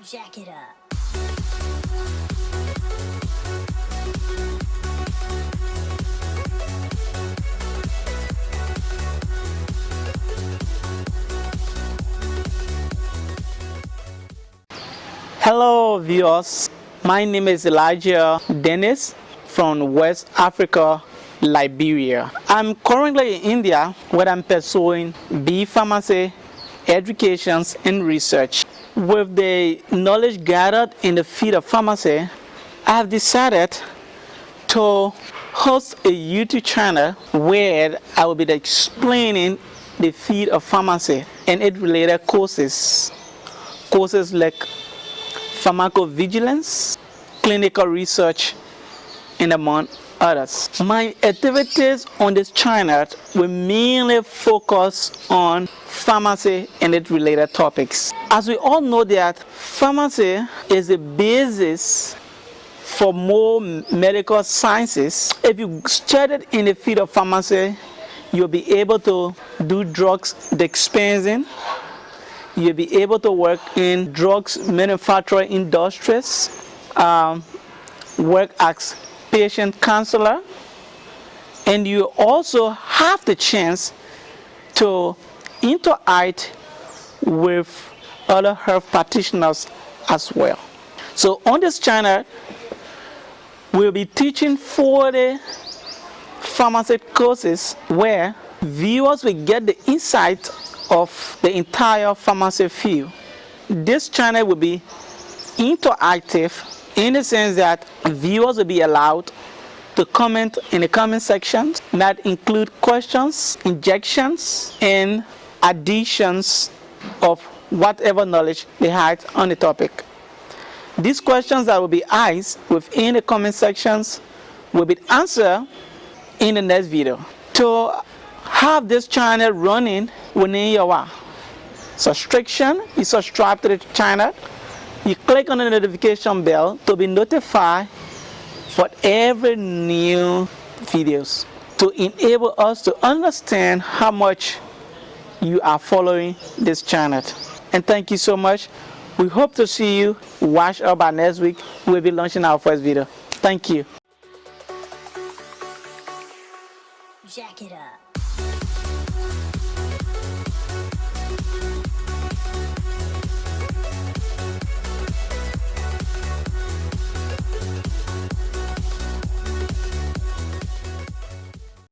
Jack it up. Hello viewers, my name is Elijah Dennis from West Africa, Liberia. I'm currently in India where I'm pursuing bee pharmacy, education and research. With the knowledge gathered in the field of pharmacy, I have decided to host a YouTube channel where I will be explaining the field of pharmacy and its related courses like pharmacovigilance, clinical research, and among others. My activities on this channel will mainly focus on pharmacy and its related topics. As we all know that pharmacy is the basis for more medical sciences. If you studied in the field of pharmacy, you'll be able to do drugs dispensing. You'll be able to work in drugs manufacturing industries, work as patient counselor, and you also have the chance to interact with other health practitioners as well. So on this channel, we'll be teaching 40 pharmacy courses where viewers will get the insight of the entire pharmacy field. This channel will be interactive in the sense that viewers will be allowed to comment in the comment section that include questions, injections, and additions of whatever knowledge they had on the topic. These questions that will be asked within the comment sections will be answered in the next video. To have this channel running within your subscription, you subscribe to the channel, you click on the notification bell to be notified for every new videos to enable us to understand how much you are following this channel. And thank you so much. We hope to see you. Watch up by next week. We'll be launching our first video. Thank you. Jack it up.